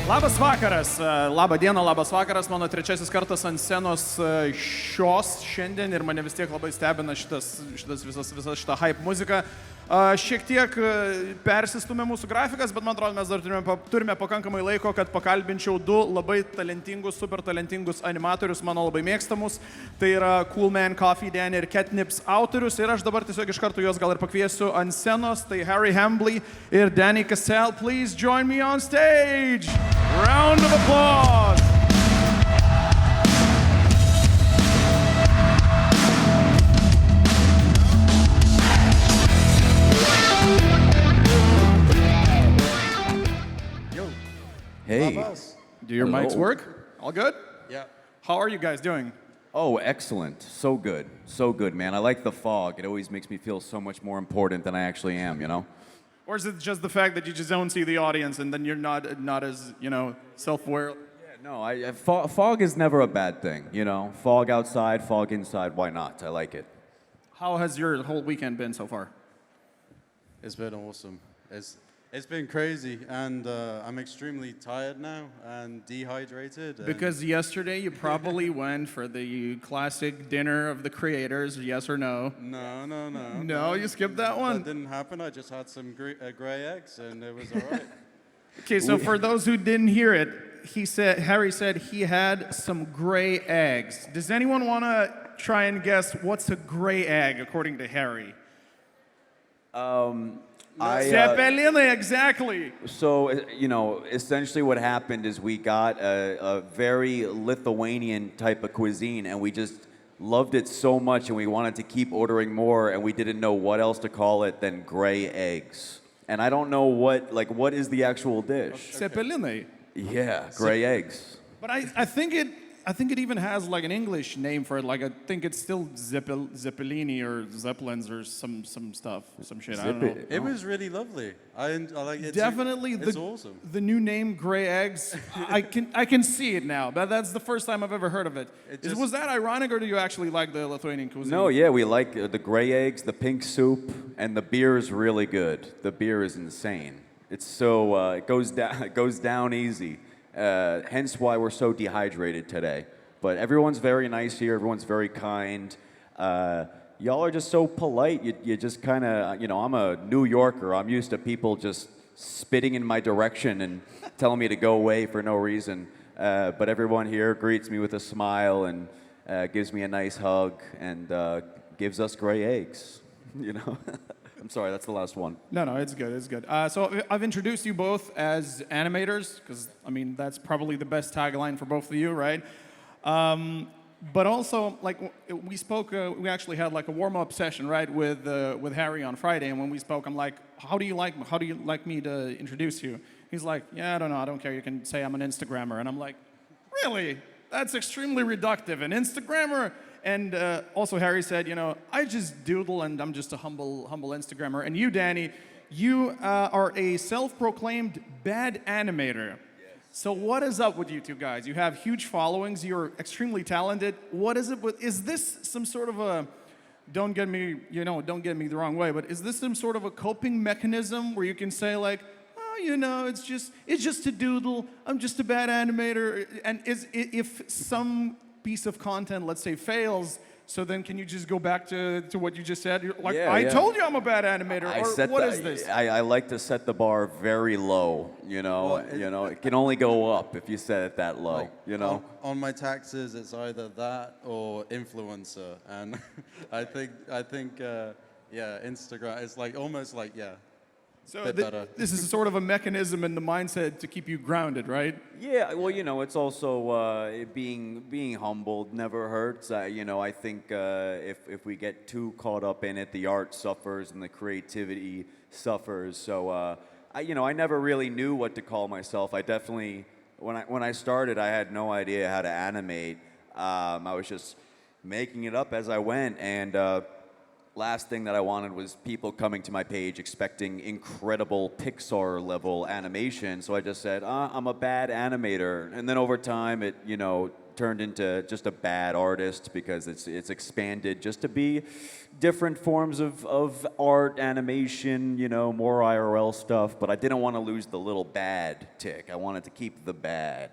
Labas vakaras, labą dieną, labas vakaras, mano trečiasis kartas ant scenos šiandien ir mane vis tiek labai stebina visa šita hype muzika. Šiek tiek persistumė mūsų grafikas, bet man atrodo, mes dar turime pakankamai laiko, kad pakalbinčiau du labai talentingus, super talentingus animatorius, mano labai mėgstamus. Tai yra Coolman, Coffeedan ir Ketnipz autorius ir aš dabar tiesiog iš karto juos gal ir pakviesiu ant scenos. Tai Hambley ir Casale, please join me on stage. Round of applause. Hey. Do your mics work? All good? Yeah. How are you guys doing? Oh, excellent. So good. So good, man. I like the fog. It always makes me feel so much more important than I actually am, you know? Or is it just the fact that you just don't see the audience and then you're not as, self-aware? Yeah, no, fog is never a bad thing, you know? Fog outside, fog inside, why not? I like it. How has your whole weekend been so far? It's been awesome. It's been crazy, and I'm extremely tired now and dehydrated. Because yesterday you probably went for the classic dinner of the creators, yes or no? No. No, you skipped that one? That didn't happen. I just had some gray eggs, and it was all right. Okay, so for those who didn't hear it, Harry said he had some gray eggs. Does anyone want to try and guess what's a gray egg according to Harry? Zeppelin, exactly. So, essentially what happened is we got a very Lithuanian type of cuisine, and we just loved it so much, and we wanted to keep ordering more, and we didn't know what else to call it than gray eggs. And I don't know what is the actual dish? Zeppelin. Yeah, gray eggs. But I think it even has like an English name for it. Like I think it's still Zeppelini or Zeppelins or some stuff, some shit. I don't know. It was really lovely. I like it. Definitely, it's awesome. The new name, Gray Eggs. I can see it now. But that's the first time I've ever heard of it. Was that ironic, or do you actually like the Lithuanian cuisine? No, yeah, we like the gray eggs, the pink soup, and the beer is really good. The beer is insane. It's so it goes down easy. Hence why we're so dehydrated today. But everyone's very nice here. Everyone's very kind. Y'all are just so polite. You just kind of, I'm a New Yorker. I'm used to people just spitting in my direction and telling me to go away for no reason. But everyone here greets me with a smile and gives me a nice hug and gives us gray eggs, I'm sorry, that's the last one. No, it's good, it's good. So I've introduced you both as animators, because, that's probably the best tagline for both of you, right? But also, we spoke, we actually had a warm-up session, right, with Harry on Friday, and when we spoke, I'm like, how do you like me to introduce you? He's like, yeah, I don't know, I don't care, you can say I'm an Instagrammer. And I'm like, really? That's extremely reductive, an Instagrammer? And also Harry said, I just doodle and I'm just a humble Instagrammer. And you, Danny, you are a self-proclaimed bad animator. Yes. So what is up with you two guys? You have huge followings. You're extremely talented. What is it? Is this some sort of a, don't get me the wrong way, but is this some sort of a coping mechanism where you can say it's just a doodle. I'm just a bad animator. And if some piece of content, let's say, fails, so then can you just go back to what you just said? I told you I'm a bad animator. What is this? I like to set the bar very low. It can only go up if you set it that low. On my taxes, it's either that or influencer, and I think Instagram is almost like. So this is sort of a mechanism in the mindset to keep you grounded, right? Yeah, well, it's also being humbled never hurts. I think if we get too caught up in it, the art suffers and the creativity suffers. So, I never really knew what to call myself. I definitely, when I started, I had no idea how to animate. I was just making it up as I went, and last thing that I wanted was people coming to my page expecting incredible Pixar level animation. So I just said, I'm a bad animator. And then over time, it, turned into just a bad artist because it's expanded just to be different forms of art, animation, more IRL stuff. But I didn't want to lose the little bad tick. I wanted to keep the bad,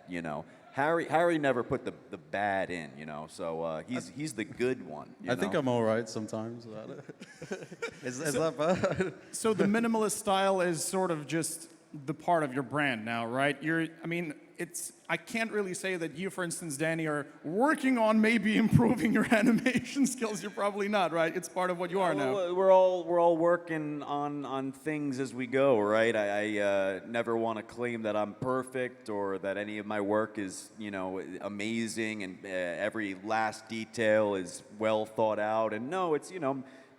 Harry never put the bad in, so he's the good one. I think I'm all right sometimes about it. Is that bad? So the minimalist style is sort of just the part of your brand now, right? I can't really say that you, for instance, Danny, are working on maybe improving your animation skills. You're probably not, right? It's part of what you are now. We're all working on things as we go, right? I never want to claim that I'm perfect or that any of my work is, amazing and every last detail is well thought out. And no, it's,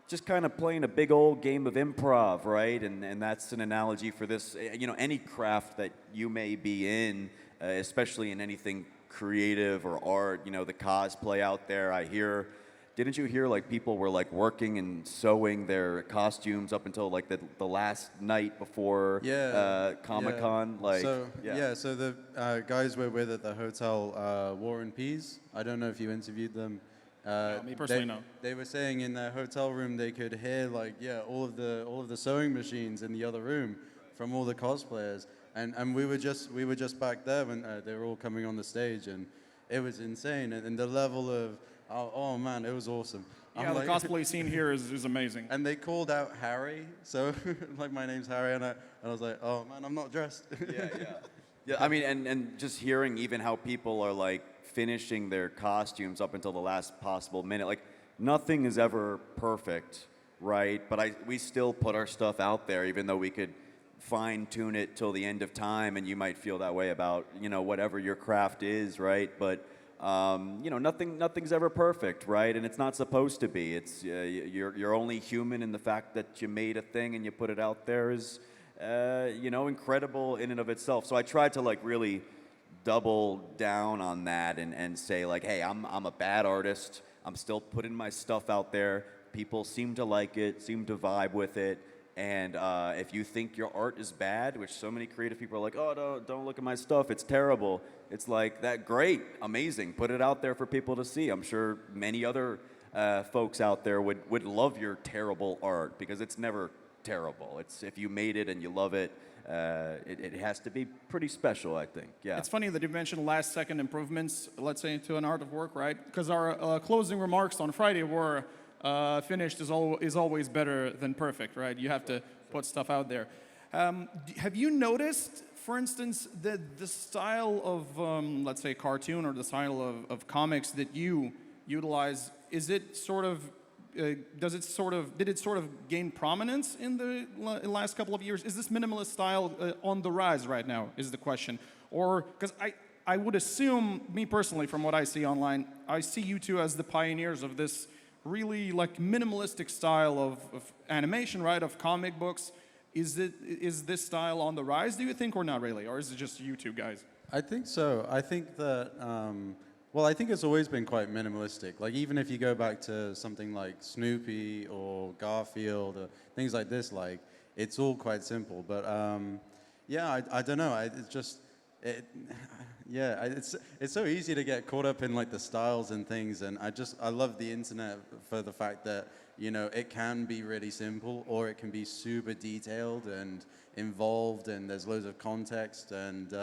just kind of playing a big old game of improv, right? And that's an analogy for this, any craft that you may be in, especially in anything creative or art, the cosplay out there. Didn't you hear like people were like working and sewing their costumes up until like the last night before Comic-Con? Yeah. So the guys we're with at the hotel, War and Peas, I don't know if you interviewed them. Me personally, no. They were saying in their hotel room they could hear all of the sewing machines in the other room from all the cosplayers, and we were just back there when they were all coming on the stage, and it was insane, and the level of oh man, it was awesome. Yeah, the cosplay scene here is amazing. And they called out Harry, so like my name's Harry, and I was like, oh man, I'm not dressed. Yeah. I mean, and just hearing even how people are like finishing their costumes up until the last possible minute. Like, nothing is ever perfect, right? But we still put our stuff out there, even though we could fine-tune it till the end of time, and you might feel that way about, whatever your craft is, right? But, nothing's ever perfect, right? And it's not supposed to be. It's you're only human, and the fact that you made a thing and you put it out there is, incredible in and of itself. So I tried to, like, really double down on that and say like, hey, I'm a bad artist. I'm still putting my stuff out there. People seem to like it, seem to vibe with it. And if you think your art is bad, which so many creative people are like, oh, don't look at my stuff, it's terrible. It's like, that great, amazing. Put it out there for people to see. I'm sure many other folks out there would love your terrible art because it's never terrible. It's if you made it and you love it, it has to be pretty special, I think. Yeah. It's funny that you mentioned last-second improvements, let's say, to an art of work, right? Because our closing remarks on Friday were finished is always better than perfect, right? You have to put stuff out there. Have you noticed, for instance, that the style of, let's say, cartoon or the style of comics that you utilize, is it sort of did it sort of gain prominence in the last couple of years? Is this minimalist style on the rise right now, is the question? Or, because I would assume, me personally, from what I see online, I see you two as the pioneers of this really like minimalistic style of animation, right, of comic books. Is this style on the rise, do you think, or not really? Or is it just you two guys? I think so. I think that, I think it's always been quite minimalistic. Like, even if you go back to something like Snoopy or Garfield or things like this, like, it's all quite simple. But, I don't know. It's so easy to get caught up in, like, the styles and things. And I love the internet for the fact that, it can be really simple or it can be super detailed and involved and there's loads of context. And,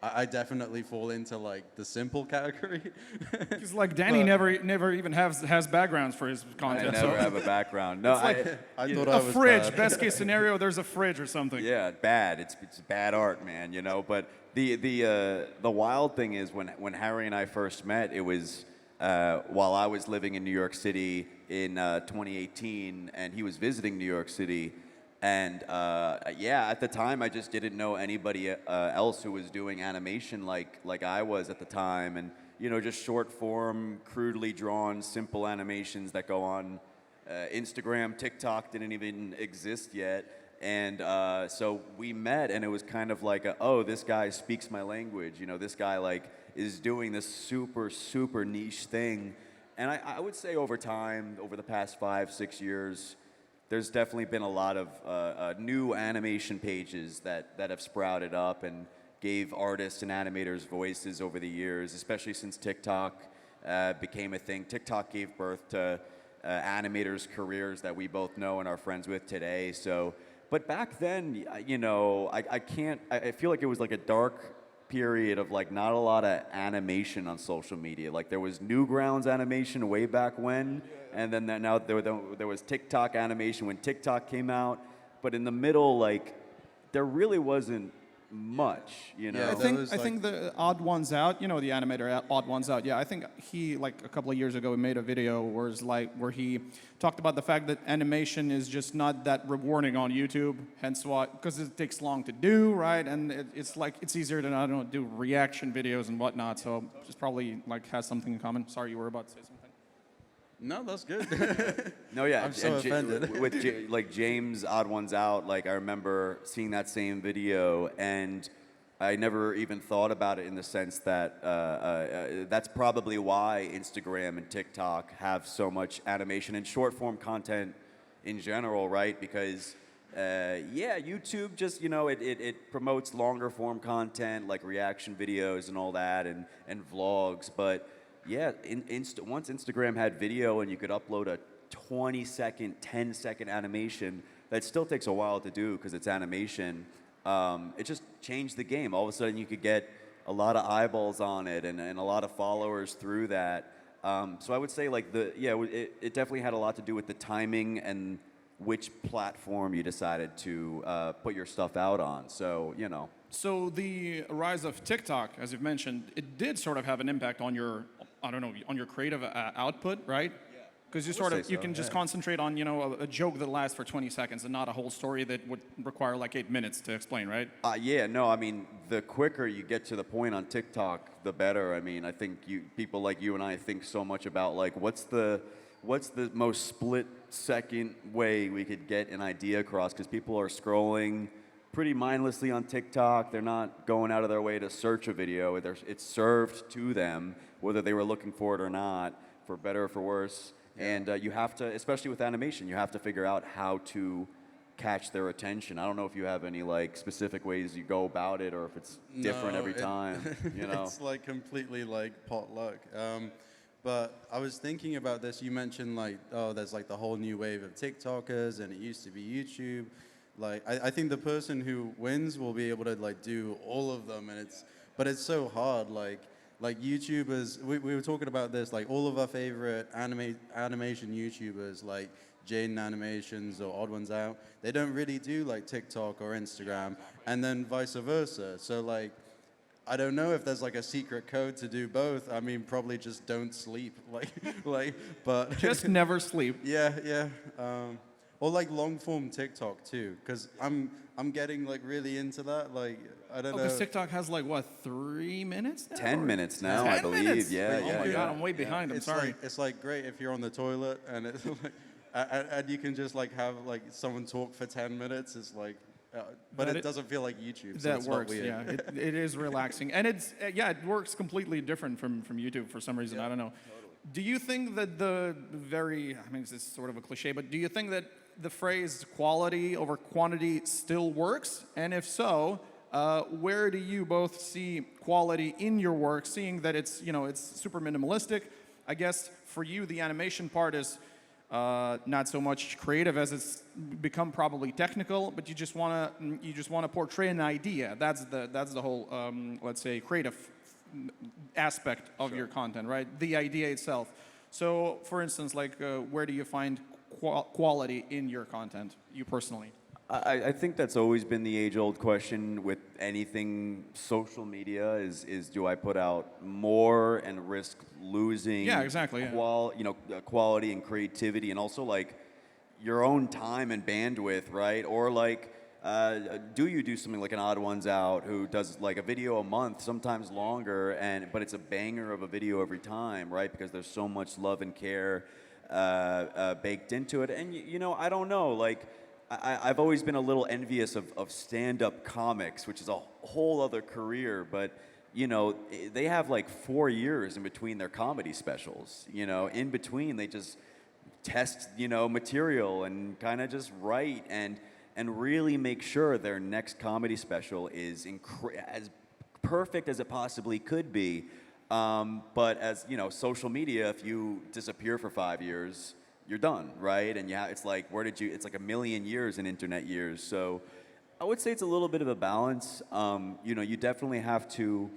I definitely fall into like the simple category. Because like Danny never even has backgrounds for his content. I never have a background. No, I thought I was a fridge. bad. Best case scenario, there's a fridge or something. Yeah, bad. It's bad art, man. But the wild thing is when Harry and I first met, it was while I was living in New York City in 2018, and he was visiting New York City. And at the time, I just didn't know anybody else who was doing animation like I was at the time. And, just short form, crudely drawn, simple animations that go on Instagram. TikTok didn't even exist yet. And so we met, and it was kind of like, this guy speaks my language. This guy, like, is doing this super, super niche thing. And I would say over time, over the past 5-6 years, there's definitely been a lot of new animation pages that have sprouted up and gave artists and animators voices over the years, especially since TikTok became a thing. TikTok gave birth to animators' careers that we both know and are friends with today. So, but back then, you know, I feel like it was like a dark period of like not a lot of animation on social media. Like there was Newgrounds animation way back when, and then now there was TikTok animation when TikTok came out. But in the middle, like there really wasn't much, you know. Yeah, I think the Odd Ones Out, you know, the animator Odd Ones Out. Yeah, I think he like a couple of years ago he made a video where he talked about the fact that animation is just not that rewarding on YouTube. Hence why, because it takes long to do, right? And it's like it's easier to I don't know do reaction videos and whatnot. So just probably like has something in common. Sorry, you were about to say something. No, that's good. No, yeah, I'm so offended. With like James Odd Ones Out, like I remember seeing that same video, and I never even thought about it in the sense that that's probably why Instagram and TikTok have so much animation and short form content in general, right? Because yeah, YouTube just, you know, it promotes longer form content like reaction videos and all that and vlogs, but yeah, once Instagram had video and you could upload a 20-second, 10-second animation, that still takes a while to do because it's animation. It just changed the game. All of a sudden, you could get a lot of eyeballs on it and a lot of followers through that. So I would say, like it definitely had a lot to do with the timing and which platform you decided to put your stuff out on. So you know. So the rise of TikTok, as you've mentioned, it did sort of have an impact on your, I don't know, on your creative output, right? Yeah. Because you can just concentrate on, you know, a joke that lasts for 20 seconds and not a whole story that would require like 8 minutes to explain, right? Yeah, no, I mean, the quicker you get to the point on TikTok, the better. I mean, I think people like you and I think so much about like what's the most split-second way we could get an idea across, because people are scrolling pretty mindlessly on TikTok. They're not going out of their way to search a video. It's served to them, whether they were looking for it or not, for better or for worse. Yeah. And you have to, especially with animation, you have to figure out how to catch their attention. I don't know if you have any like specific ways you go about it, or if it's different every time. You know, it's like completely like potluck. But I was thinking about this. You mentioned like, oh, there's like the whole new wave of TikTokers, and it used to be YouTube. Like, I think the person who wins will be able to like do all of them, and but it's so hard. Like YouTubers, we were talking about this. Like all of our favorite animation YouTubers, like Jaden Animations or Odd Ones Out, they don't really do like TikTok or Instagram, and then vice versa. So like, I don't know if there's like a secret code to do both. I mean, probably just don't sleep. But just never sleep. Yeah. Or like long form TikTok too, because I'm getting like really into that. Like I don't know. Because TikTok has like what 3 minutes? Now, 10 minutes now, 10 I believe. Minutes? Yeah, oh yeah. my yeah. God, I'm way behind. I'm sorry. It's like great if you're on the toilet and it's like, and you can just like have like someone talk for 10 minutes. It's like. But it doesn't feel like YouTube. So that works, yeah. It is relaxing, and it works completely different from YouTube for some reason. I don't know. Totally. Do you think that this is sort of a cliche, but do you think that the phrase quality over quantity still works? And if so, where do you both see quality in your work, seeing that it's super minimalistic? I guess for you, the animation part is not so much creative as it's become probably technical, but you just want to portray an idea. That's the whole let's say creative aspect of your content, right? The idea itself. So, for instance, like where do you find quality in your content, you personally? I think that's always been the age-old question with anything social media is do I put out more and risk losing quality and creativity, and also like your own time and bandwidth, right? Or like do you do something like an Odd Ones Out who does like a video a month, sometimes longer, but it's a banger of a video every time, right? Because there's so much love and care baked into it. And I don't know, like I've always been a little envious of stand-up comics, which is a whole other career, but you know, they have like 4 years in between their comedy specials. You know, in between they just test, you know, material and kind of just write and really make sure their next comedy special is as perfect as it possibly could be. But as you know, social media, if you disappear for 5 years, you're done, right? And yeah, it's like, where did you? It's like a million years in internet years. So I would say it's a little bit of a balance. You know, you definitely have to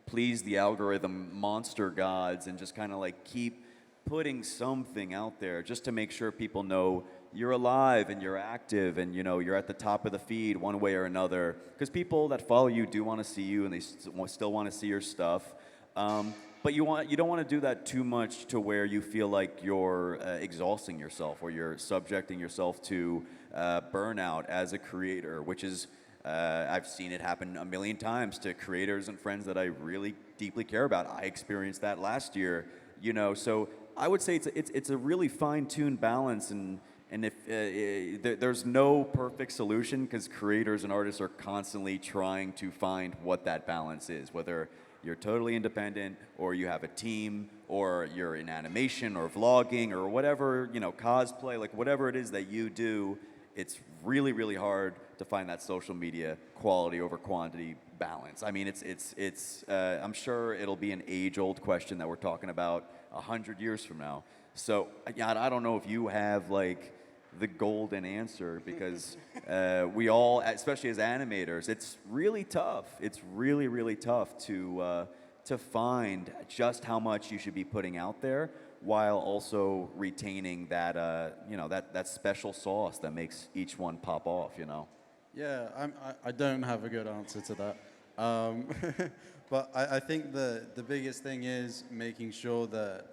please the algorithm monster gods and just kind of like keep putting something out there just to make sure people know you're alive and you're active and, you know, you're at the top of the feed one way or another. Because people that follow you do want to see you and they still want to see your stuff. But you don't want to do that too much to where you feel like you're exhausting yourself or you're subjecting yourself to burnout as a creator, which is, I've seen it happen a million times to creators and friends that I really deeply care about. I experienced that last year, you know, so I would say it's a really fine-tuned balance, and if there's no perfect solution because creators and artists are constantly trying to find what that balance is, whether you're totally independent or you have a team or you're in animation or vlogging or whatever, you know, cosplay, like whatever it is that you do, it's really, really hard to find that social media quality over quantity balance. I mean, I'm sure it'll be an age-old question that we're talking about 100 years from now. So, yeah, I don't know if you have like the golden answer because we all, especially as animators, it's really tough. It's really, really tough to find just how much you should be putting out there while also retaining that, you know, that special sauce that makes each one pop off, you know? Yeah, I don't have a good answer to that. But I think the biggest thing is making sure that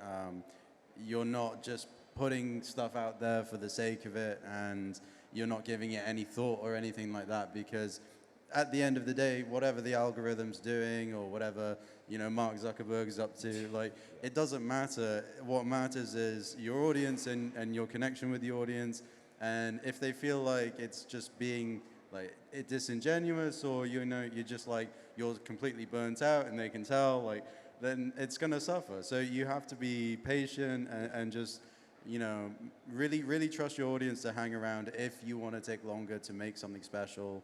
you're not just putting stuff out there for the sake of it and you're not giving it any thought or anything like that, because at the end of the day, whatever the algorithm's doing or whatever, you know, Mark Zuckerberg's up to, like, it doesn't matter. What matters is your audience and your connection with the audience. And if they feel like it's just being like disingenuous, or, you know, you're just like, you're completely burnt out and they can tell, like, then it's going to suffer. So you have to be patient and just, you know, really, really trust your audience to hang around if you want to take longer to make something special.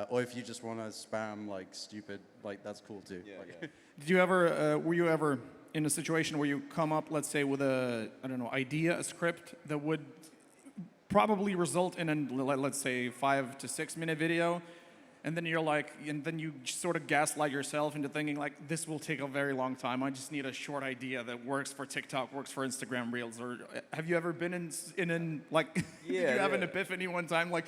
Or if you just want to spam like stupid, like that's cool too. Yeah, like, yeah. Did you ever, were you ever in a situation where you come up, let's say, with a, I don't know, idea, a script that would probably result in let's say 5 to 6 minute video, and then you're like, and then you sort of gaslight yourself into thinking like, this will take a very long time. I just need a short idea that works for TikTok, works for Instagram Reels. Or have you ever been in like, did you have an epiphany one time? Like,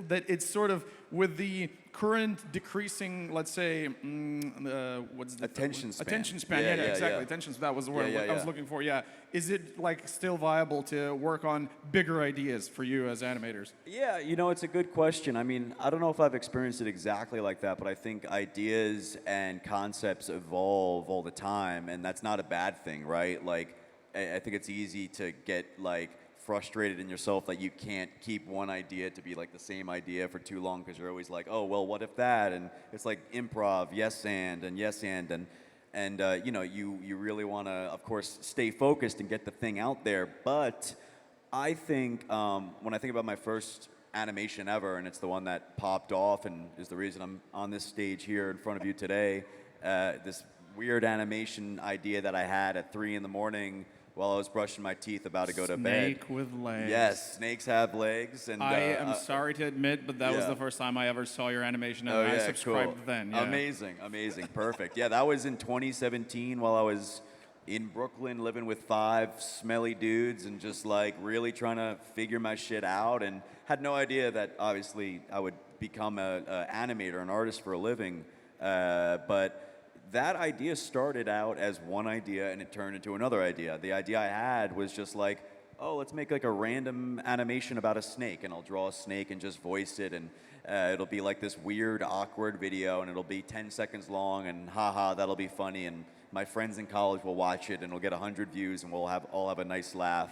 that it's sort of with the current decreasing, let's say, what's the Attention span. Attention span, Yeah, yeah, yeah, exactly. yeah. Attention span, that was the word Yeah, I was looking for, yeah. Is it like still viable to work on bigger ideas for you as animators? Yeah, you know, it's a good question. I mean, I don't know if I've experienced it exactly like that, but I think ideas and concepts evolve all the time, and that's not a bad thing, right? Like, I think it's easy to get, like, frustrated in yourself that you can't keep one idea to be like the same idea for too long because you're always like, oh, well, what if that? And it's like improv, yes and you know, you really want to, of course, stay focused and get the thing out there. But I think when I think about my first animation ever, and it's the one that popped off and is the reason I'm on this stage here in front of you today, this weird animation idea that I had at 3 in the morning while I was brushing my teeth about to go to bed. Snake with legs. Yes, snakes have legs. And I am sorry to admit, but that was the first time I ever saw your animation, and I subscribed cool. then. Yeah. Amazing, amazing, perfect. Yeah, that was in 2017 while I was in Brooklyn living with 5 smelly dudes and just like really trying to figure my shit out, and had no idea that obviously I would become an animator, an artist for a living. But that idea started out as one idea and it turned into another idea. The idea I had was just like, oh, let's make like a random animation about a snake, and I'll draw a snake and just voice it, and it'll be like this weird, awkward video, and it'll be 10 seconds long, and haha, that'll be funny, and my friends in college will watch it, and it'll get 100 views, and we'll all have a nice laugh.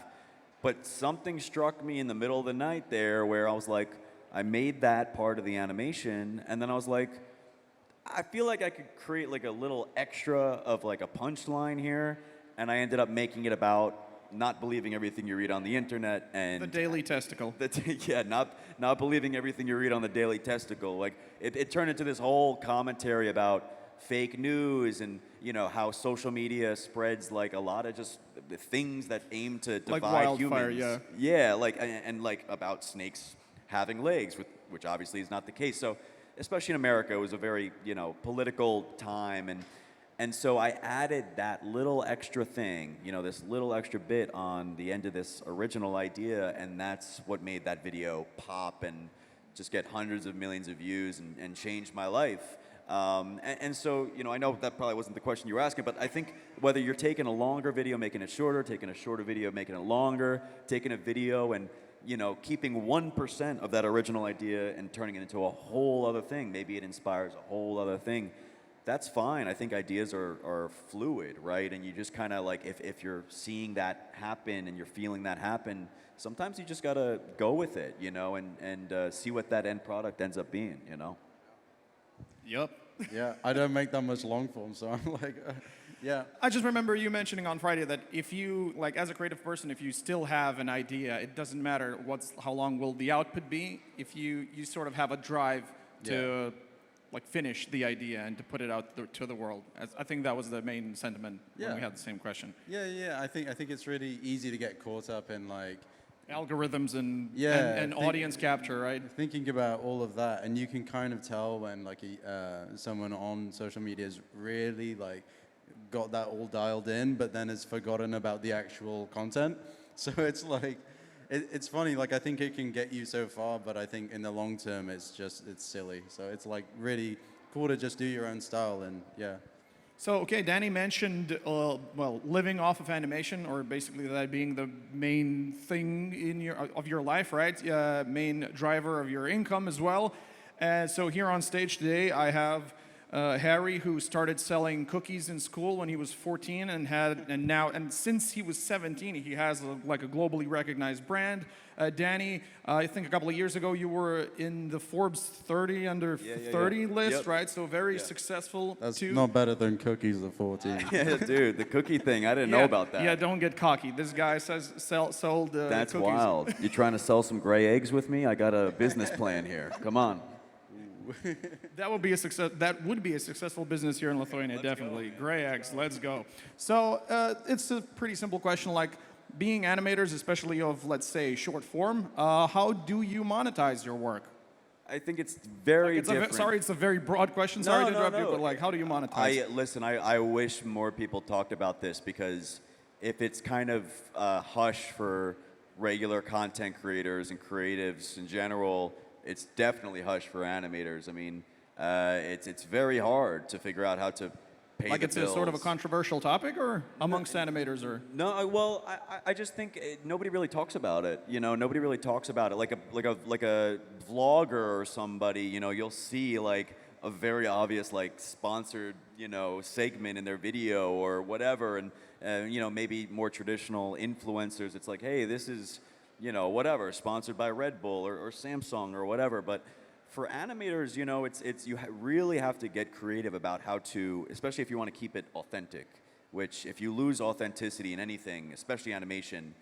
But something struck me in the middle of the night there where I was like, I made that part of the animation, and then I was like, I feel like I could create like a little extra of like a punchline here, and I ended up making it about not believing everything you read on the internet and The Daily Testicle. yeah, not believing everything you read on the Daily Testicle. Like it turned into this whole commentary about fake news and how social media spreads like a lot of just things that aim to divide Like wildfire, humans. yeah. Yeah, like and like about snakes having legs, which obviously is not the case. So, especially in America, it was a very political time, and so I added that little extra thing, this little extra bit on the end of this original idea, and that's what made that video pop and just get hundreds of millions of views and changed my life. And so, I know that probably wasn't the question you were asking, but I think whether you're taking a longer video, making it shorter, taking a shorter video, making it longer, taking a video and keeping 1% of that original idea and turning it into a whole other thing. Maybe it inspires a whole other thing. That's fine. I think ideas are fluid, right? And you just kind of like, if you're seeing that happen and you're feeling that happen, sometimes you just got to go with it, and see what that end product ends up being, Yep. Yeah, I don't make that much long form, so I'm like, yeah. I just remember you mentioning on Friday that if you, like as a creative person, if you still have an idea, it doesn't matter how long will the output be. If you sort of have a drive to like finish the idea and to put it out to the world. I think that was the main sentiment when we had the same question. Yeah. I think it's really easy to get caught up in like Algorithms and audience capture, right? Thinking about all of that, and you can kind of tell when like someone on social media has really like got that all dialed in, but then has forgotten about the actual content. So it's like, it's funny. Like I think it can get you so far, but I think in the long term, it's silly. So it's like really cool to just do your own style, and yeah. So, okay, Danny mentioned, living off of animation, or basically that being the main thing of your life, right? Main driver of your income as well. So here on stage today, I have Harry, who started selling cookies in school when he was 14, and since he was 17, he has a globally recognized brand. Danny, I think a couple of years ago you were in the Forbes 30 under 30 list, right? So very successful. That's not better than cookies at 14. Yeah, dude, the cookie thing, I didn't know about that. Yeah, don't get cocky. This guy sold That's cookies. wild. You trying to sell some gray eggs with me? I got a business plan here. Come on. That would be a success. That would be a successful business here in Lithuania, definitely. Gray eggs, let's go. So it's a pretty simple question. Like being animators, especially of let's say short form, how do you monetize your work? I think it's very different. Sorry, it's a very broad question. Sorry to interrupt you, but like, how do you monetize? Listen, I wish more people talked about this, because if it's kind of hush for regular content creators and creatives in general, it's definitely hush for animators. I mean, it's very hard to figure out how to pay like the it's bills. a sort of a controversial topic, or amongst animators, or no? Well, I just think nobody really talks about it. Nobody really talks about it. Like a vlogger or somebody. You'll see like a very obvious like sponsored segment in their video or whatever, and maybe more traditional influencers. It's like, hey, this is whatever, sponsored by Red Bull or Samsung or whatever. But for animators, you really have to get creative about how to, especially if you want to keep it authentic. Which, if you lose authenticity in anything, especially animation,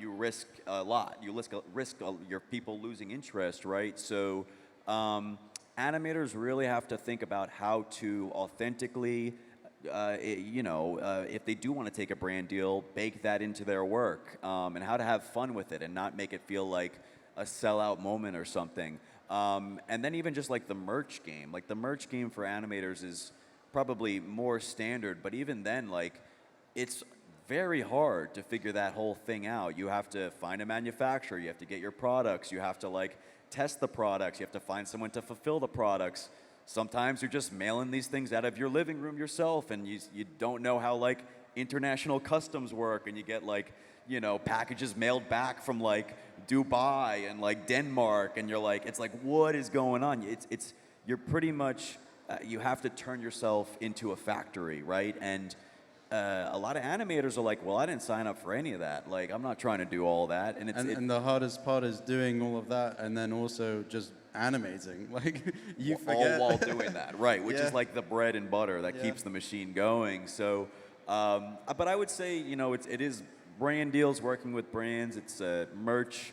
you risk a lot. You risk your people losing interest, right? So, animators really have to think about how to authentically. If they do want to take a brand deal, bake that into their work, and how to have fun with it and not make it feel like a sellout moment or something. And then even just like the merch game. Like the merch game for animators is probably more standard, but even then, like, it's very hard to figure that whole thing out. You have to find a manufacturer, you have to get your products, you have to like test the products, you have to find someone to fulfill the products. Sometimes you're just mailing these things out of your living room yourself, and you don't know how like international customs work, and you get like packages mailed back from like Dubai and like Denmark, and you're like, it's like, what is going on? You're pretty much you have to turn yourself into a factory, right? And a lot of animators are like, well, I didn't sign up for any of that. Like, I'm not trying to do all that. And the hardest part is doing all of that, and then also just animating. Like you all forget. while doing that, right? Which Yeah. is like the bread and butter that keeps the machine going. So, but I would say, it is brand deals, working with brands. It's merch,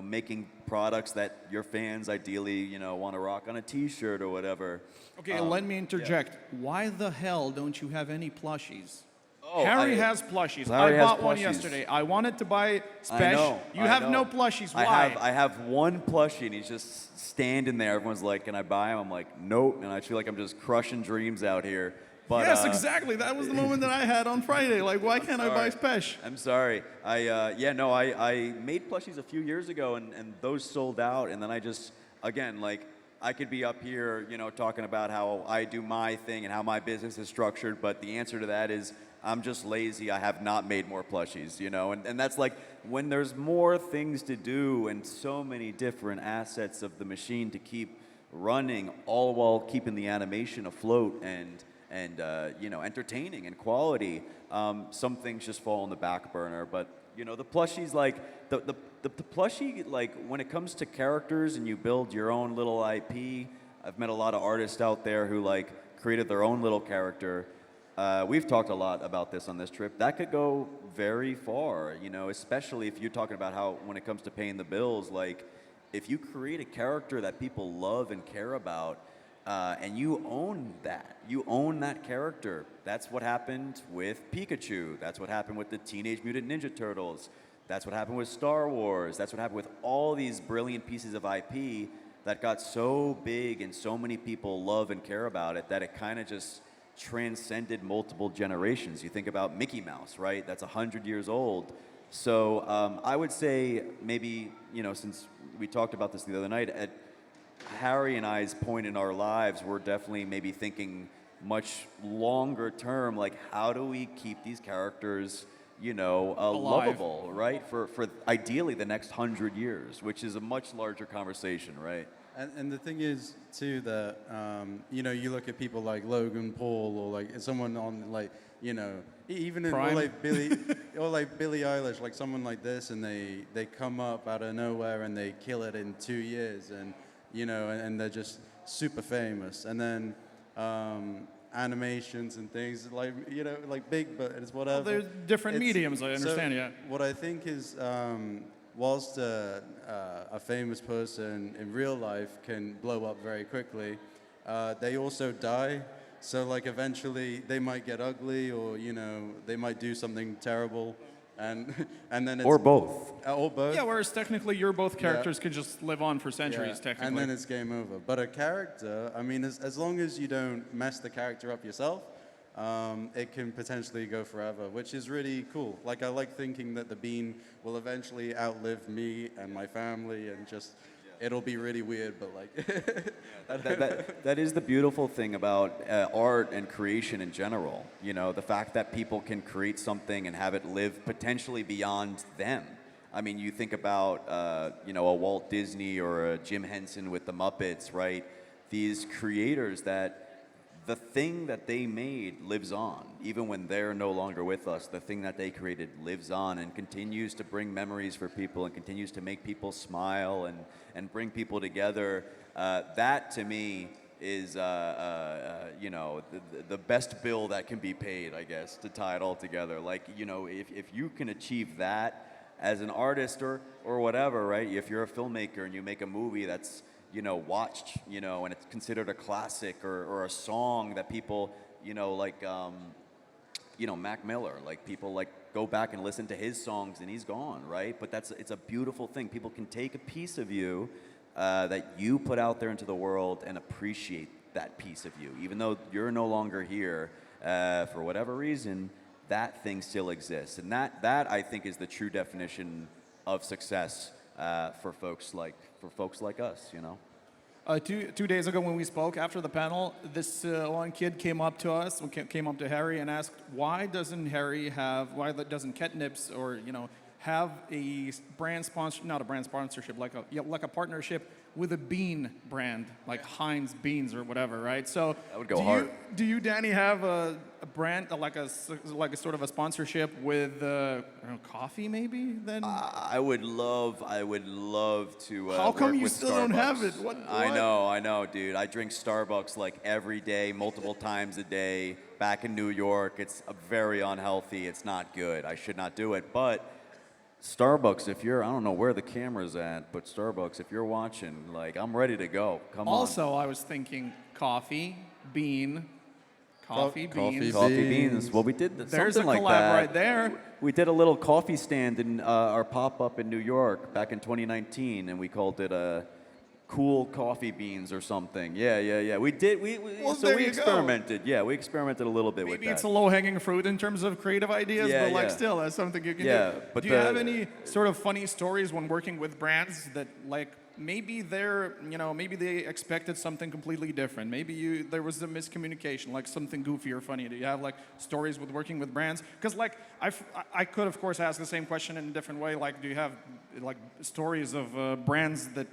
making products that your fans ideally, want to rock on a T-shirt or whatever. Okay, let me interject. Why the hell don't you have any plushies? Oh, Harry has plushies. Harry I has bought one plushies. yesterday. I wanted to buy I special. know. You I have know. no plushies. Why? I have one plushie, and he's just standing there. Everyone's like, "Can I buy him?" I'm like, "Nope." And I feel like I'm just crushing dreams out here. But, yes, exactly. That was the moment that I had on Friday. Like, why can't I buy sorry. Spesh? I'm sorry. I made plushies a few years ago, and those sold out. And then I just, again, like, I could be up here, talking about how I do my thing and how my business is structured, but the answer to that is I'm just lazy. I have not made more plushies, and that's like when there's more things to do and so many different assets of the machine to keep running, all while keeping the animation afloat and entertaining and quality. Some things just fall on the back burner, but the plushies, like the plushie, like when it comes to characters and you build your own little IP. I've met a lot of artists out there who like created their own little character. We've talked a lot about this on this trip. That could go very far, especially if you're talking about how when it comes to paying the bills, like if you create a character that people love and care about. And you own that character. That's what happened with Pikachu. That's what happened with the Teenage Mutant Ninja Turtles. That's what happened with Star Wars. That's what happened with all these brilliant pieces of IP that got so big and so many people love and care about it that it kind of just transcended multiple generations. You think about Mickey Mouse, right? That's 100 years old. So I would say maybe, since we talked about this the other night, at Harry and I's point in our lives, we're definitely maybe thinking much longer term, like how do we keep these characters, lovable, right? For ideally the next 100 years, which is a much larger conversation, right? And the thing is, too, that, you look at people like Logan Paul or like someone on like, even in, or like Billie Eilish, like someone like this, and they come up out of nowhere and they kill it in 2 years, and and they're just super famous. And then animations and things like, like big, but it's whatever. Well, there's different mediums, I understand, so yeah. What I think is, whilst a famous person in real life can blow up very quickly, they also die. So like eventually they might get ugly, or they might do something terrible, and then it's, or both. Or both. Yeah, whereas technically your both characters could just live on for centuries, Yeah, technically. and then it's game over. But a character, I mean, as long as you don't mess the character up yourself, it can potentially go forever, which is really cool. Like, I like thinking that the bean will eventually outlive me and my family, and just, it'll be really weird, but like... that is the beautiful thing about art and creation in general. The fact that people can create something and have it live potentially beyond them. I mean, you think about, a Walt Disney or a Jim Henson with the Muppets, right? These creators that the thing that they made lives on. Even when they're no longer with us, the thing that they created lives on and continues to bring memories for people and continues to make people smile and bring people together. That, to me, is, the best bill that can be paid, I guess, to tie it all together. Like, if you can achieve that as an artist or whatever, right? If you're a filmmaker and you make a movie that's, watched, and it's considered a classic or a song that people, like, Mac Miller, like people like go back and listen to his songs and he's gone, right? But it's a beautiful thing. People can take a piece of you that you put out there into the world and appreciate that piece of you. Even though you're no longer here, for whatever reason, that thing still exists. And that I think is the true definition of success for folks like us, 2 days ago when we spoke after the panel, this one kid came up to us, came up to Harry and asked, why doesn't Ketnipz or, have a brand sponsor, not a brand sponsorship, like a partnership with a bean brand, like Heinz beans or whatever, right? So That would go hard. Do you, Danny, have a brand like a sort of a sponsorship with I don't know, coffee maybe? Then I would love to. How come work you with still don't have Starbucks. it? What? I know, dude. I drink Starbucks like every day, multiple times a day. Back in New York, it's very unhealthy. It's not good. I should not do it. But Starbucks, if you're, I don't know where the camera's at, but Starbucks, if you're watching, like, I'm ready to go. Come on. Also, I was thinking coffee, beans. Coffee Coffee beans. Well, we did There's something a like collab that. right there. We did a little coffee stand in our pop-up in New York back in 2019, and we called it Cool Coffee Beans or something. Yeah. We did. Well, So there we you go. experimented. Yeah, we experimented a little bit with Maybe that. it's a low-hanging fruit in terms of creative ideas, Yeah, but like yeah. still, that's something you can Yeah, do. but Do you have the- any sort of funny stories when working with brands that like maybe maybe they expected something completely different. Maybe there was a miscommunication, like something goofy or funny. Do you have like stories with working with brands? Because like I could of course ask the same question in a different way. Like, do you have like stories of brands that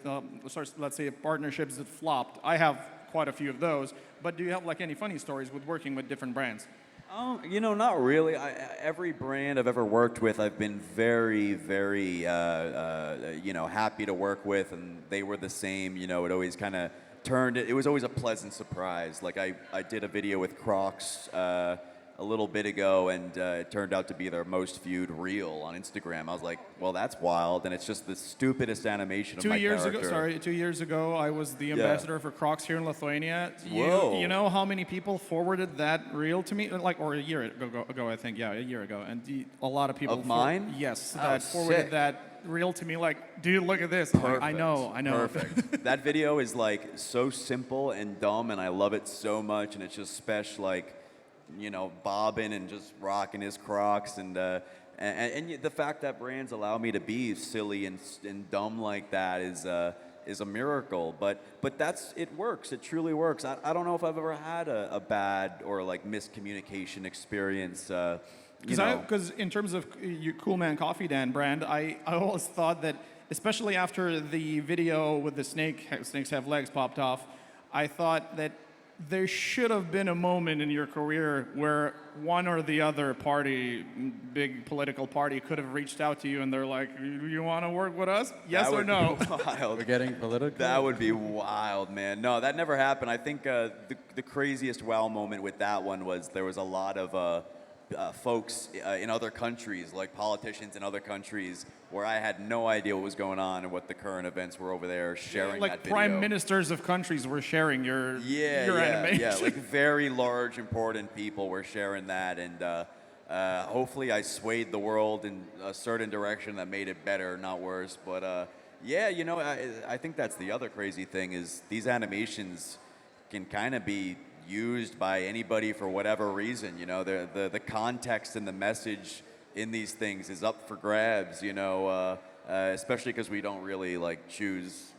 let's say partnerships that flopped? I have quite a few of those. But do you have like any funny stories with working with different brands? Not really. Every brand I've ever worked with, I've been very, very, happy to work with, and they were the same. It always kind of it was always a pleasant surprise. Like I did a video with Crocs a little bit ago, and it turned out to be their most viewed reel on Instagram. I was like, well, that's wild, and it's just the stupidest animation of my character. 2 years ago, I was the ambassador for Crocs here in Lithuania. Whoa. You know how many people forwarded that reel to me? Or a year ago, I think. Yeah, a year ago. And a lot of people. Of mine? Yes, Oh, that forwarded sick. that reel to me. Like, dude, look at this. I'm like, I know. Perfect. That video is like so simple and dumb, and I love it so much, and it's just special, like, bobbing and just rocking his Crocs, and the fact that brands allow me to be silly and dumb like that is a miracle. But it works. It truly works. I don't know if I've ever had a bad or like miscommunication experience. Because in terms of your Coolman Coffeedan brand, I always thought that, especially after the video with the snakes have legs popped off, I thought that there should have been a moment in your career where one or the other party, big political party, could have reached out to you and they're like, you want to work with us? Yes or no? Wild. We're getting political. That would be wild, man. No, that never happened. I think the craziest wow moment with that one was there was a lot of folks in other countries, like politicians in other countries, where I had no idea what was going on and what the current events were over there, sharing Like that video. prime ministers of countries were sharing your animation. Yeah, like very large, important people were sharing that, and hopefully I swayed the world in a certain direction that made it better, not worse. But I think that's the other crazy thing is these animations can kind of be used by anybody for whatever reason. The context and the message in these things is up for grabs. Especially because we don't really like choose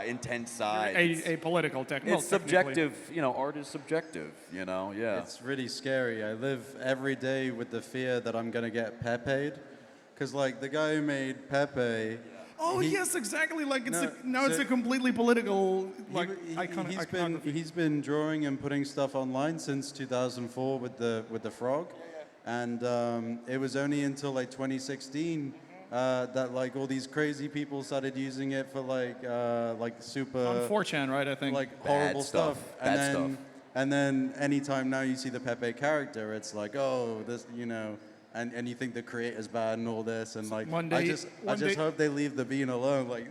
intense sides. A political technique. It's subjective. Art is subjective. Yeah. It's really scary. I live every day with the fear that I'm gonna get Pepe'd, because like the guy who made Pepe. Oh yes, exactly. Like it's a completely political iconography. He's been drawing and putting stuff online since 2004 with the frog, and it was only until like 2016 that like all these crazy people started using it for like super On 4chan, right? I think. like Bad horrible stuff. Bad stuff. And then anytime now you see the Pepe character, it's like, oh, this, and you think the creator's bad and all this, and like One I day- just one day- hope they leave the bean alone. Like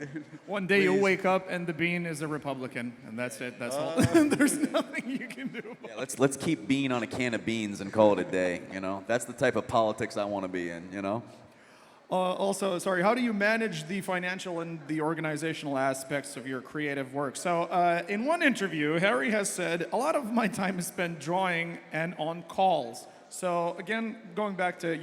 One day you'll please. wake up and the bean is a Republican, and that's it. That's all. There's nothing you can do. Yeah, let's keep bean on a can of beans and call it a day. That's the type of politics I want to be in. Also, sorry, how do you manage the financial and the organizational aspects of your creative work? So, in one interview, Harry has said, a lot of my time is spent drawing and on calls. So, again, going back to,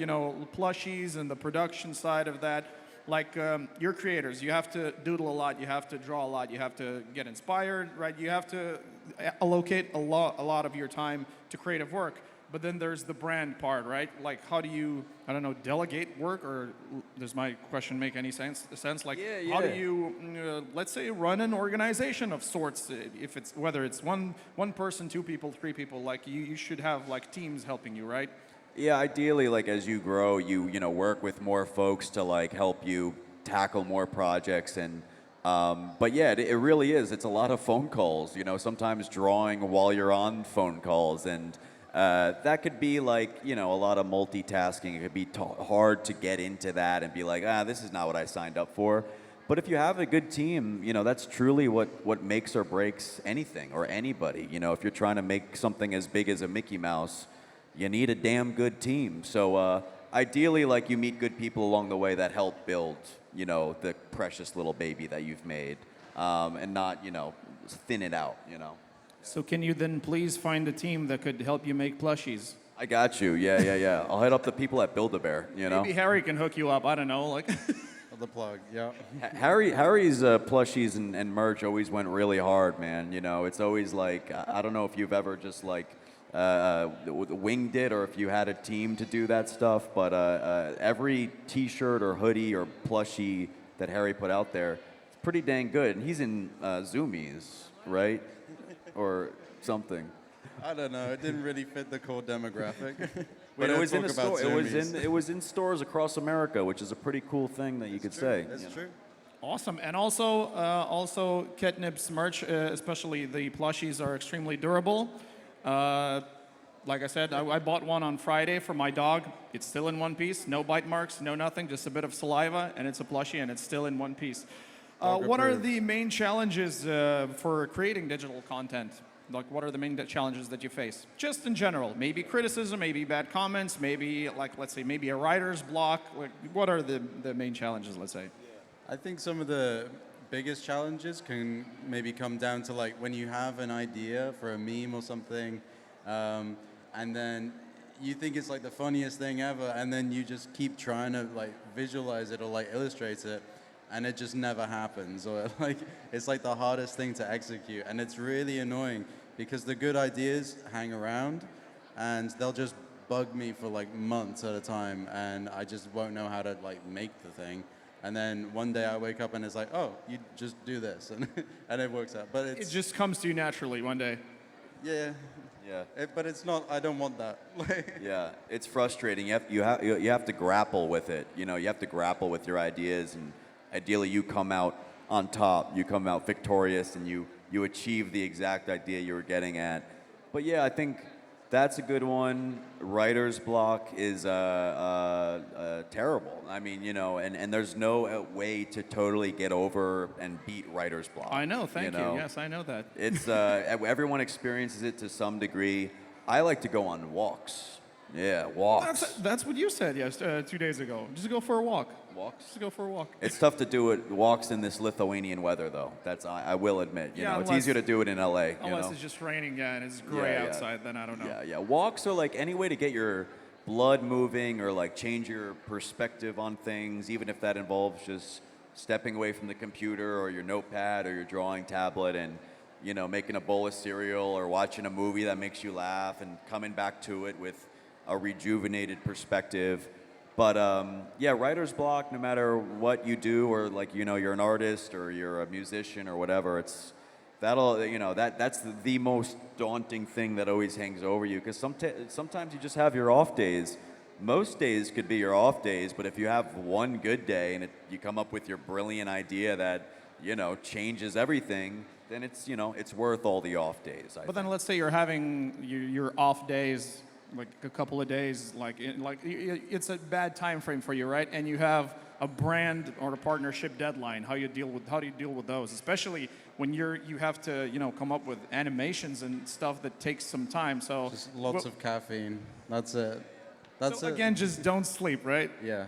plushies and the production side of that, like you're creators, you have to doodle a lot, you have to draw a lot, you have to get inspired, right? You have to allocate a lot of your time to creative work. But then there's the brand part, right? Like, how do you, I don't know, delegate work, or does my question make any sense? Like, Yeah, how do yeah. you, let's say, run an organization of sorts? If it's whether it's one person, two people, three people, like you should have like teams helping you, right? Yeah, ideally, like as you grow, you know work with more folks to like help you tackle more projects and. But yeah, it really is. It's a lot of phone calls. You know, sometimes drawing while you're on phone calls, and that could be like you know a lot of multitasking. It could be hard to get into that and be like, this is not what I signed up for. But if you have a good team, you know that's truly what makes or breaks anything or anybody. You know, if you're trying to make something as big as a Mickey Mouse, you need a damn good team. So ideally, like you meet good people along the way that help build, you know, the precious little baby that you've made, and not, you know, thin it out, you know. So can you then please find a team that could help you make plushies? I got you. Yeah. I'll hit up the people at Build-A-Bear, you know. Maybe Harry can hook you up. I don't know, like. The plug, yeah. Harry's plushies and merch always went really hard, man. You know, it's always like, I don't know if you've ever just like, winged it or if you had a team to do that stuff, but every t-shirt or hoodie or plushie that Harry put out there, it's pretty dang good. And he's in Zoomies, right? Or something. I don't know. It didn't really fit the core demographic. But it was in a store. It was in stores across America, which is a pretty cool thing that you could say. That's true. Awesome, and also Ketnipz merch, especially the plushies, are extremely durable. Like I said, I bought one on Friday for my dog. It's still in one piece, no bite marks, no nothing, just a bit of saliva, and it's a plushie, and it's still in one piece. What are the main challenges for creating digital content? Like, what are the main challenges that you face? Just in general, maybe criticism, maybe bad comments, maybe, like, let's say, maybe a writer's block. Like, what are the main challenges, let's say? I think some of the biggest challenges can maybe come down to like when you have an idea for a meme or something, and then you think it's like the funniest thing ever, and then you just keep trying to like visualize it or like illustrate it, and it just never happens, or like it's like the hardest thing to execute, and it's really annoying because the good ideas hang around, and they'll just bug me for like months at a time, and I just won't know how to like make the thing. And then one day I wake up and it's like, oh, you just do this, and it works out. But It just comes to you naturally one day. yeah, but it's not. I don't want that. Yeah, it's frustrating. You have to grapple with it. You know, you have to grapple with your ideas, and ideally you come out on top. You come out victorious, and you achieve the exact idea you were getting at. But yeah, I think that's a good one. Writer's block is terrible. I mean, you know, and there's no way to totally get over and beat writer's block. I know, thank you. know? Yes, I know that. It's everyone experiences it to some degree. I like to go on walks. Yeah, walks. That's what you said 2 days ago. Just go for a walk. Walks. Just go for a walk. It's tough to do it walks in this Lithuanian weather, though. I will admit. You know, it's unless- easier to do it in LA. You Unless know? it's just raining, and it's gray Yeah. outside, then I don't know. Yeah. Walks are like any way to get your blood moving or like change your perspective on things, even if that involves just stepping away from the computer or your notepad or your drawing tablet and, you know, making a bowl of cereal or watching a movie that makes you laugh and coming back to it with a rejuvenated perspective. But yeah, writer's block, no matter what you do, or like, you know, you're an artist or you're a musician or whatever, that's the most daunting thing that always hangs over you, because sometimes you just have your off days. Most days could be your off days, but if you have one good day and you come up with your brilliant idea that, you know, changes everything, then it's, you know, it's worth all the off days. But then let's say you're having your off days, like a couple of days, it's a bad time frame for you, right? And you have a brand or a partnership deadline. How do you deal with those, especially when you have to, you know, come up with animations and stuff that takes some time. So Just lots of caffeine. That's it. So again, just don't sleep, right? Yeah.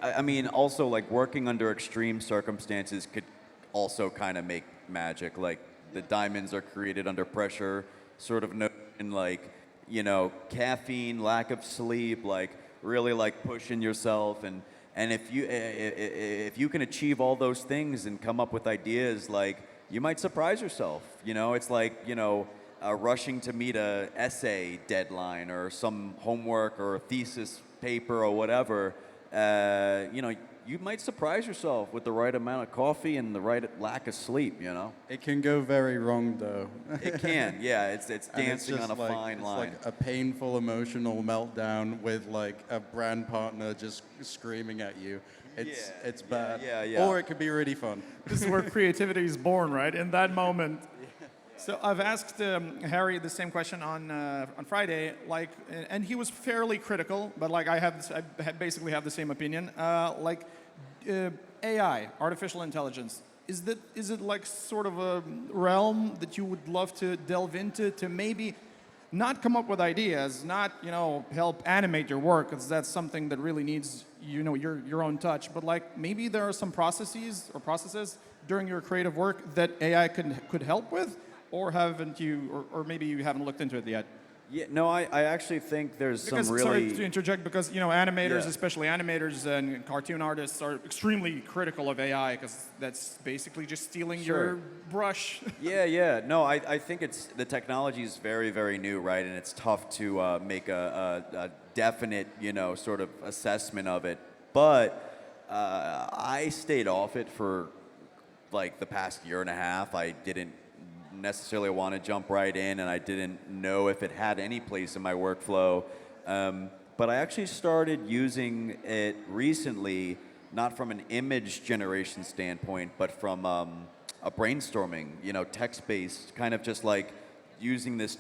I mean, also like working under extreme circumstances could also kind of make magic. Like the diamonds are created under pressure, sort of and like, you know, caffeine, lack of sleep, like really like pushing yourself, and if you can achieve all those things and come up with ideas, like you might surprise yourself. You know, it's like, you know, rushing to meet a essay deadline or some homework or thesis paper or whatever, you know, you might surprise yourself with the right amount of coffee and the right lack of sleep, you know? It can go very wrong, though. It can, yeah. It's And dancing just on a like, fine line. It's like a painful emotional meltdown with like a brand partner just screaming at you. It's bad. Yeah. Or it could be really fun. This is where creativity is born, right? In that moment. So I've asked Harry the same question on Friday, like, and he was fairly critical, but like I basically have the same opinion. AI, artificial intelligence, is it like sort of a realm that you would love to delve into to maybe not come up with ideas, not help animate your work, because that's something that really needs your own touch, but like maybe there are some processes during your creative work that AI could help with? Or haven't you, or maybe you haven't looked into it yet? Yeah, no, I actually think there's some really... Sorry to interject, because animators, Yeah. especially animators and cartoon artists, are extremely critical of AI, because that's basically just stealing Sure. your brush. Yeah. No, I think the technology is very, very new, right? And it's tough to make a definite, sort of assessment of it. But I stayed off it for like the past year and a half. I didn't necessarily want to jump right in, and I didn't know if it had any place in my workflow. But I actually started using it recently, not from an image generation standpoint, but from a brainstorming, text-based, kind of just like using this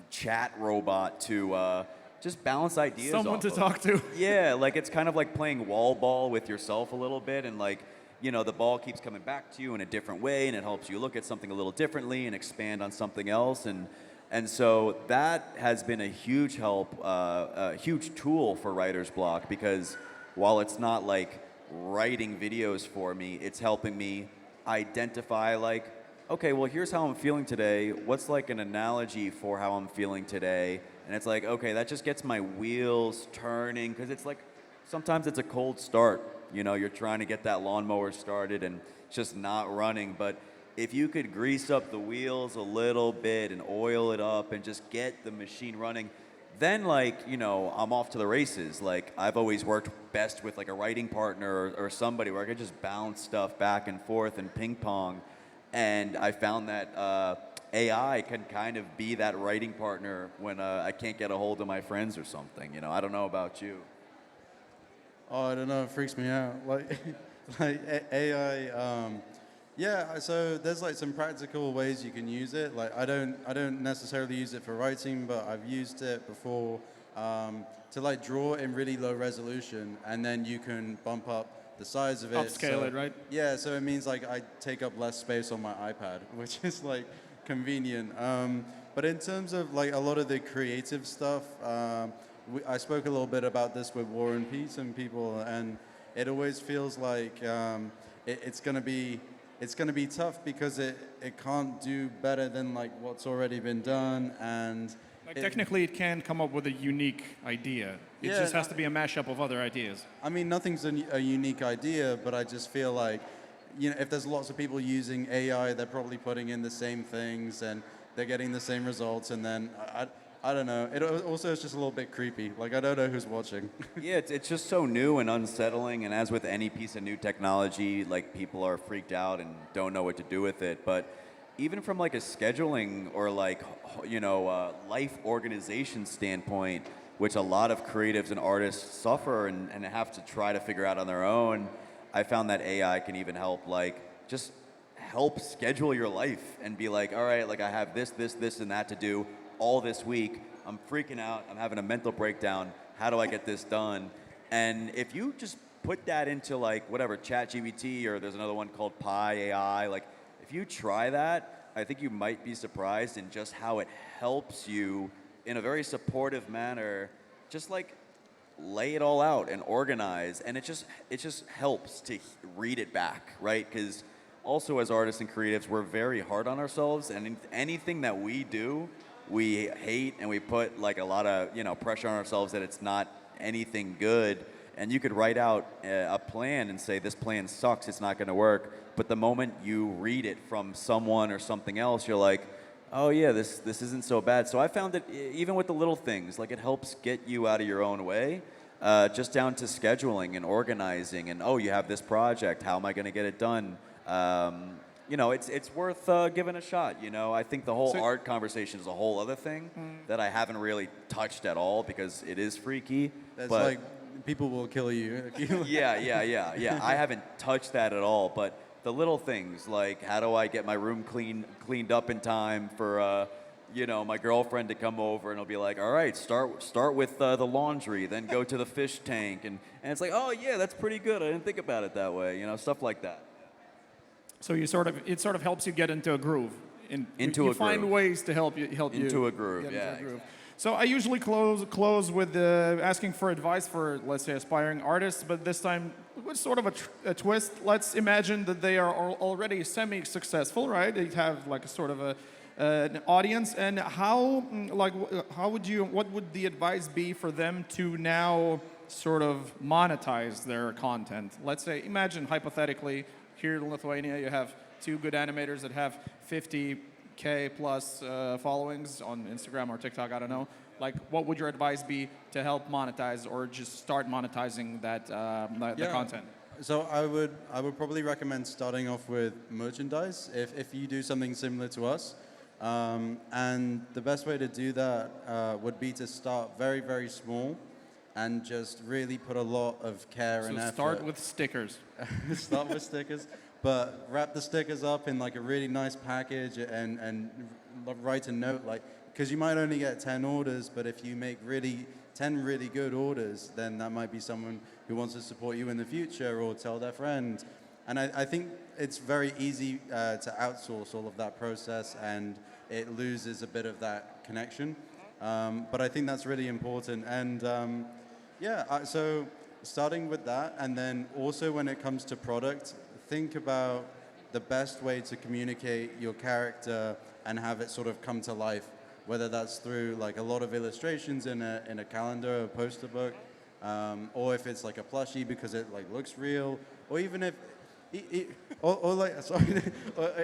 chat robot to just bounce ideas Someone off to of. talk to. Yeah, like it's kind of like playing wall ball with yourself a little bit, and like, the ball keeps coming back to you in a different way, and it helps you look at something a little differently and expand on something else. And so that has been a huge help, a huge tool for writer's block, because while it's not like writing videos for me, it's helping me identify like, okay, well, here's how I'm feeling today. What's like an analogy for how I'm feeling today? And it's like, okay, that just gets my wheels turning, because it's like, sometimes it's a cold start. You're trying to get that lawnmower started and it's just not running. But if you could grease up the wheels a little bit and oil it up and just get the machine running, then I'm off to the races. Like, I've always worked best with like a writing partner or somebody where I could just bounce stuff back and forth and ping pong. And I found that AI can kind of be that writing partner when I can't get a hold of my friends or something. I don't know about you. Oh, I don't know. It freaks me out. Like AI. Yeah. So there's like some practical ways you can use it. Like I don't necessarily use it for writing, but I've used it before to like draw in really low resolution, and then you can bump up the size of it. Upscale it, right? Yeah. So it means like I take up less space on my iPad, which is like convenient. But in terms of like a lot of the creative stuff. I spoke a little bit about this with War and Peace and people, and it always feels like it's going to be tough because it can't do better than like what's already been done, and technically it can come up with a unique idea. It just has to be a mashup of other ideas. I mean, nothing's a unique idea, but I just feel like if there's lots of people using AI, they're probably putting in the same things and they're getting the same results, and then I don't know. It also is just a little bit creepy. Like, I don't know who's watching. Yeah, it's just so new and unsettling. And as with any piece of new technology, like, people are freaked out and don't know what to do with it. But even from like a scheduling or like, life organization standpoint, which a lot of creatives and artists suffer and have to try to figure out on their own, I found that AI can even help, like, just help schedule your life and be like, all right, like I have this, and that to do all this week. I'm freaking out. I'm having a mental breakdown. How do I get this done? And if you just put that into like whatever, ChatGPT, or there's another one called Pi AI, like if you try that, I think you might be surprised in just how it helps you in a very supportive manner, just like lay it all out and organize. And it just helps to read it back, right? Because also as artists and creatives, we're very hard on ourselves, and anything that we do, we hate, and we put like a lot of pressure on ourselves that it's not anything good. And you could write out a plan and say, this plan sucks, it's not going to work. But the moment you read it from someone or something else, you're like, oh yeah, this isn't so bad. So I found that even with the little things, like it helps get you out of your own way, just down to scheduling and organizing. And oh, you have this project. How am I going to get it done? It's worth giving a shot. I think the whole art conversation is a whole other thing that I haven't really touched at all because it is freaky. It's but like people will kill you. yeah. I haven't touched that at all. But the little things like how do I get my room cleaned up in time for my girlfriend to come over, and it'll be like, all right, start with the laundry, then go to the fish tank, and it's like, oh yeah, that's pretty good. I didn't think about it that way. Stuff like that. So it sort of helps you get into a groove. You find groove. ways to help you Into a groove, get yeah, into a groove. exactly. So I usually close with asking for advice for, let's say, aspiring artists, but this time with sort of a twist. Let's imagine that they are already semi-successful, right? They have like a sort of an audience, and what would the advice be for them to now sort of monetize their content? Let's say, imagine hypothetically, here in Lithuania, you have two good animators that have 50K plus followings on Instagram or TikTok, I don't know. Like, what would your advice be to help monetize or just start monetizing the content? So I would probably recommend starting off with merchandise if you do something similar to us. And the best way to do that would be to start very, very small and just really put a lot of care and effort. Start with stickers. Start with stickers, but wrap the stickers up in like a really nice package and write a note, because you might only get 10 orders, but if you make 10 really good orders, then that might be someone who wants to support you in the future or tell their friend. And I think it's very easy to outsource all of that process, and it loses a bit of that connection. But I think that's really important. And so starting with that, and then also when it comes to product, think about the best way to communicate your character and have it sort of come to life, whether that's through like a lot of illustrations in a calendar or poster book, or if it's like a plushie because it like looks real, or even if or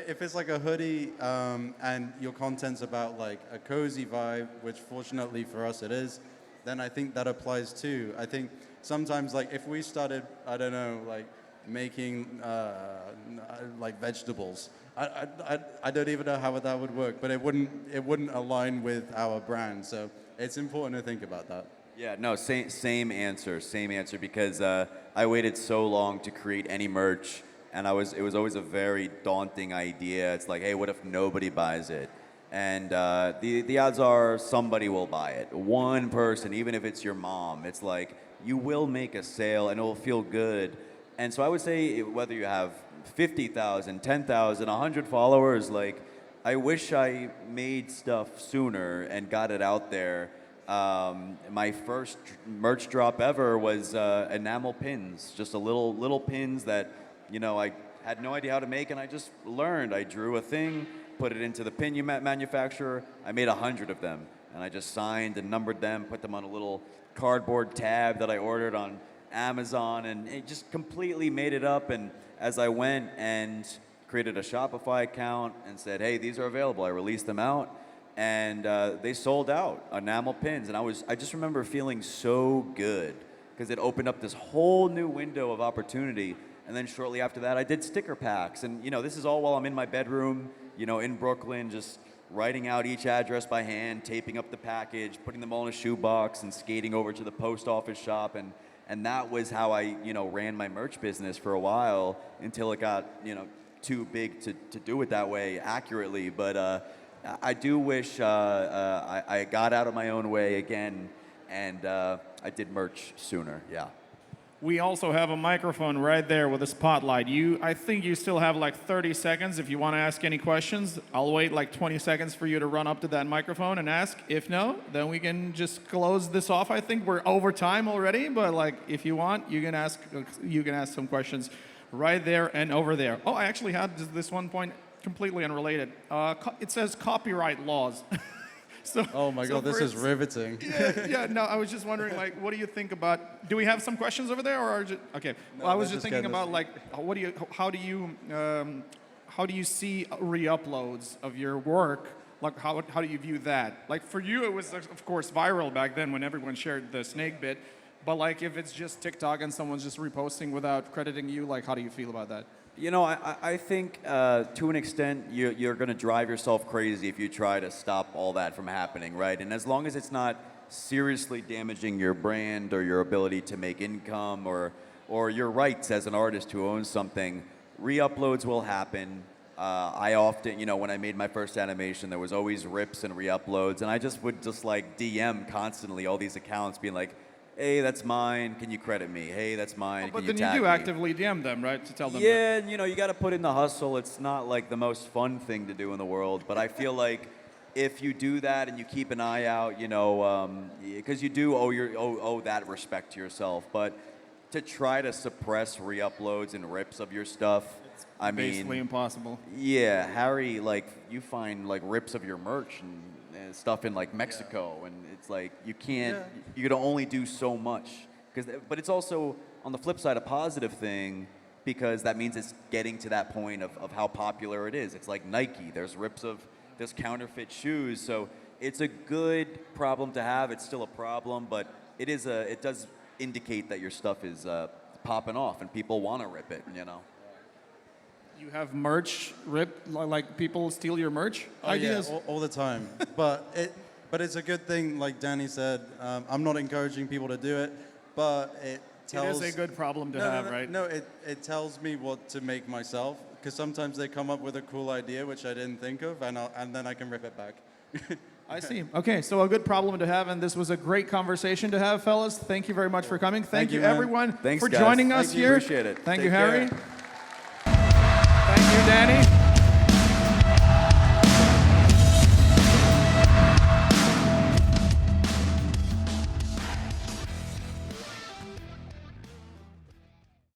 if it's like a hoodie and your content's about like a cozy vibe, which fortunately for us it is, then I think that applies too. I think sometimes like if we started, I don't know, like making like vegetables, I don't even know how that would work, but it wouldn't align with our brand. So it's important to think about that. Yeah, no, same answer, because I waited so long to create any merch, and it was always a very daunting idea. It's like, hey, what if nobody buys it? And the odds are somebody will buy it. One person, even if it's your mom, it's like you will make a sale and it will feel good. And so I would say whether you have 50,000, 10,000, 100 followers, like I wish I made stuff sooner and got it out there. My first merch drop ever was enamel pins, just a little pins that, I had no idea how to make, and I just learned. I drew a thing, put it into the pin manufacturer. I made 100 of them, and I just signed and numbered them, put them on a little cardboard tab that I ordered on Amazon, and it just completely made it up. And as I went and created a Shopify account and said, hey, these are available, I released them out, and they sold out, enamel pins. And I just remember feeling so good because it opened up this whole new window of opportunity. And then shortly after that, I did sticker packs. And, this is all while I'm in my bedroom, in Brooklyn, just writing out each address by hand, taping up the package, putting them all in a shoebox, and skating over to the post office shop. And that was how I, ran my merch business for a while until it got, too big to do it that way accurately. But I do wish I got out of my own way again, and I did merch sooner, yeah. We also have a microphone right there with a spotlight. I think you still have like 30 seconds if you want to ask any questions. I'll wait like 20 seconds for you to run up to that microphone and ask. If no, then we can just close this off. I think we're over time already, but like if you want, you can ask some questions right there and over there. Oh, I actually had this one point completely unrelated. It says copyright laws. Oh my God, this is riveting. No, I was just wondering, like, what do you think about? Do we have some questions over there, or okay? No, I was just thinking about, like, how do you see re-uploads of your work Like, how do you view that? Like, for you, it was, of course, viral back then when everyone shared the snake bit. But, like, if it's just TikTok and someone's just reposting without crediting you, like, how do you feel about that? You know, I think to an extent you're going to drive yourself crazy if you try to stop all that from happening, right? And as long as it's not seriously damaging your brand or your ability to make income or your rights as an artist who owns something, re-uploads will happen. I often, you know, when I made my first animation, there was always rips and re-uploads, and I would like DM constantly all these accounts being like, hey, that's mine, can you credit me? Hey, that's mine, But can you then tag you do me? actively DM them, right, to tell them. Yeah, and you know, you got to put in the hustle. It's not like the most fun thing to do in the world, but I feel like if you do that and you keep an eye out, you know, because you do owe that respect to yourself, but to try to suppress re-uploads and rips of your stuff, I mean, basically impossible. yeah, Harry, like you find like rips of your merch and stuff in like Mexico, and it's like you can't, you can only do so much. But it's also on the flip side a positive thing because that means it's getting to that point of how popular it is. It's like Nike. There's rips of there's counterfeit shoes, so it's a good problem to have. It's still a problem, but it does indicate that your stuff is popping off and people want to rip it. You know. You have merch ripped, like people steal your merch ideas? Yeah, all the time. but it's a good thing, like Danny said. I'm not encouraging people to do it, but it tells... It is a good problem to have, right? No, it tells me what to make myself, because sometimes they come up with a cool idea which I didn't think of, and then I can rip it back. I see. Okay, so a good problem to have, and this was a great conversation to have, fellas. Thank you very much for coming. Thank you, man. everyone, Thanks, for guys. joining us Thank you. here. Appreciate it. Thank Take you, Harry. care. Thank you, Danny.